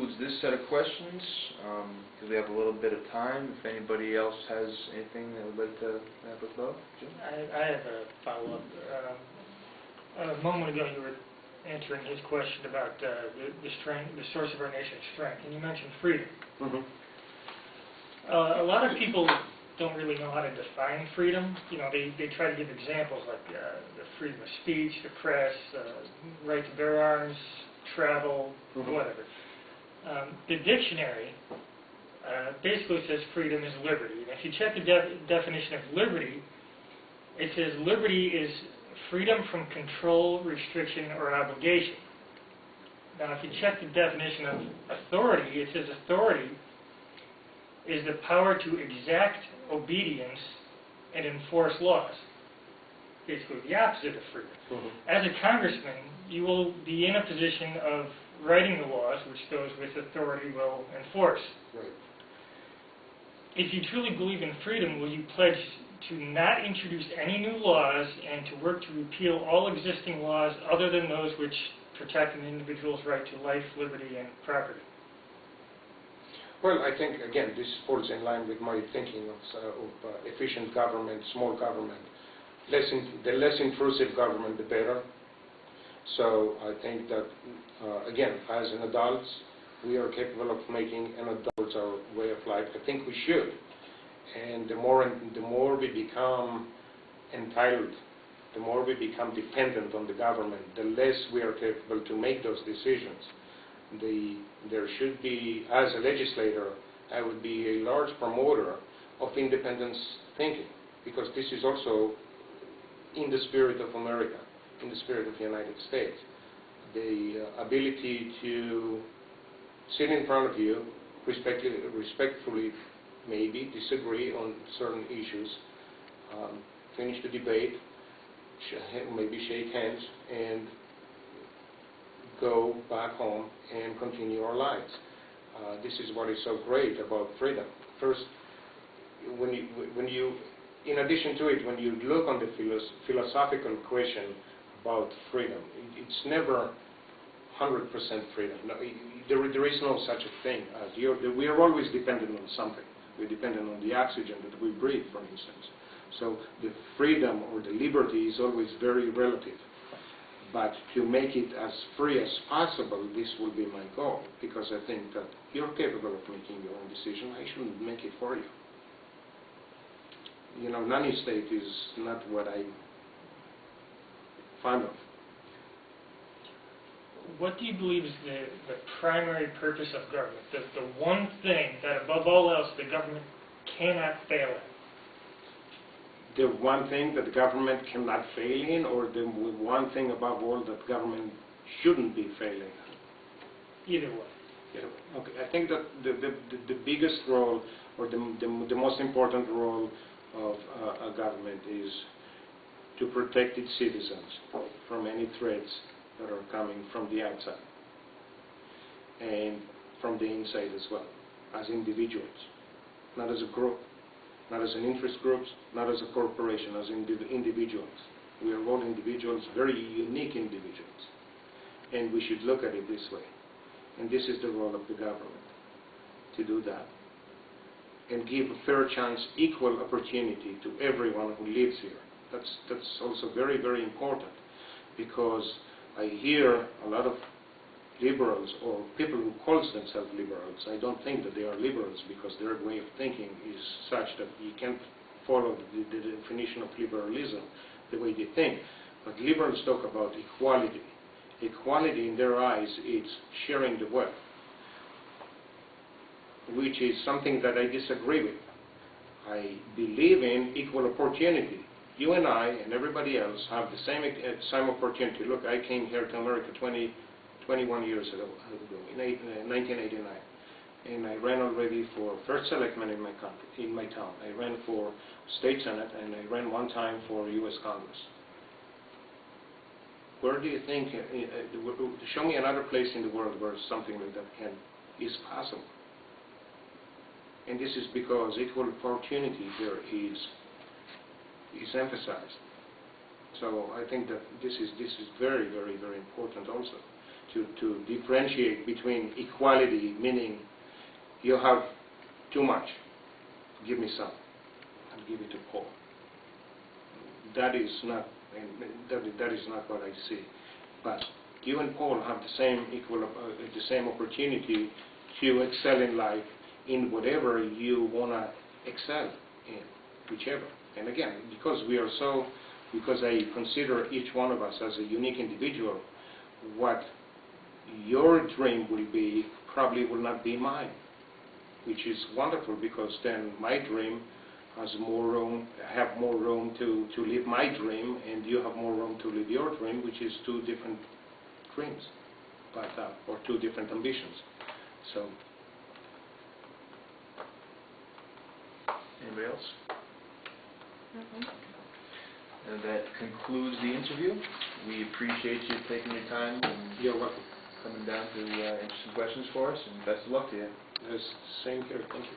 concludes this set of questions, because we have a little bit of time. If anybody else has anything they would like to wrap us up. Jim? I have a follow-up. A moment ago you were answering his question about the strength, the source of our nation's strength, and you mentioned freedom. Mm-hmm. A lot of people don't really know how to define freedom. You know, they try to give examples like the freedom of speech, the press, right to bear arms, travel, whatever. The dictionary basically says freedom is liberty. And if you check the definition of liberty, it says liberty is freedom from control, restriction, or obligation. Now, if you check the definition of authority, it says authority is the power to exact obedience and enforce laws. Basically the opposite of freedom. As a congressman, you will be in a position of writing the laws, which those with authority will enforce. Right. If you truly believe in freedom, will you pledge to not introduce any new laws and to work to repeal all existing laws other than those which protect an individual's right to life, liberty, and property? Well, I think, again, this falls in line with my thinking of efficient government, small government. The less intrusive government, the better. So I think that, again, as an adults, we are capable of making an adult's our way of life. I think we should. And the more we become entitled, the more we become dependent on the government, the less we are capable to make those decisions. There should be, as a legislator, I would be a large promoter of independence thinking, because this is also in the spirit of America, in the spirit of the United States. The ability to sit in front of you, respectfully maybe disagree on certain issues, finish the debate, maybe shake hands, and go back home and continue our lives. This is what is so great about freedom. First, when you, in addition to it, when you look on the philosophical question about freedom, it's never 100% freedom. No, there is no such a thing. We are always dependent on something. We're dependent on the oxygen that we breathe, for instance. So the freedom or the liberty is always very relative. But to make it as free as possible, this will be my goal, because I think that you're capable of making your own decision. I shouldn't make it for you. You know, nanny state is not what I'm fond of. What do you believe is the primary purpose of government? The one thing that, above all else, the government cannot fail at? The one thing that the government cannot fail in, or the one thing above all that government shouldn't be failing at? Either way. Either way. Okay. I think that the biggest role, or the most important role of a government is to protect its citizens from any threats that are coming from the outside and from the inside as well, as individuals, not as a group. Not as an interest groups, not as a corporation, as individuals. We are all individuals, very unique individuals. And we should look at it this way. And this is the role of the government, to do that. And give a fair chance, equal opportunity to everyone who lives here. That's also very, very important, because I hear a lot of liberals, or people who call themselves liberals. I don't think that they are liberals, because their way of thinking is such that you can't follow the definition of liberalism the way they think. But liberals talk about equality. Equality in their eyes is sharing the wealth, which is something that I disagree with. I believe in equal opportunity. You and I and everybody else have the same opportunity. Look, I came here to America 21 years ago, in 1989, and I ran already for first selectman in my country, in my town. I ran for state senate, and I ran one time for U.S. Congress. Where do you think? Show me another place in the world where something like that is possible. And this is because equal opportunity here is emphasized. So I think that this is very, very, very important also, to differentiate between equality, meaning you have too much, give me some, and give it to Paul. That is not, that is not what I see. But you and Paul have the same opportunity to excel in life in whatever you want to excel in, whichever. And again, because I consider each one of us as a unique individual, what your dream will be probably will not be mine, which is wonderful, because then my dream has more room, have more room to live my dream, and you have more room to live your dream, which is two different dreams, but or two different ambitions. So, anybody else? And that concludes the interview. We appreciate you taking your time and you're welcome. coming down to answer some questions for us, and best of luck to you. Same here. Thank you.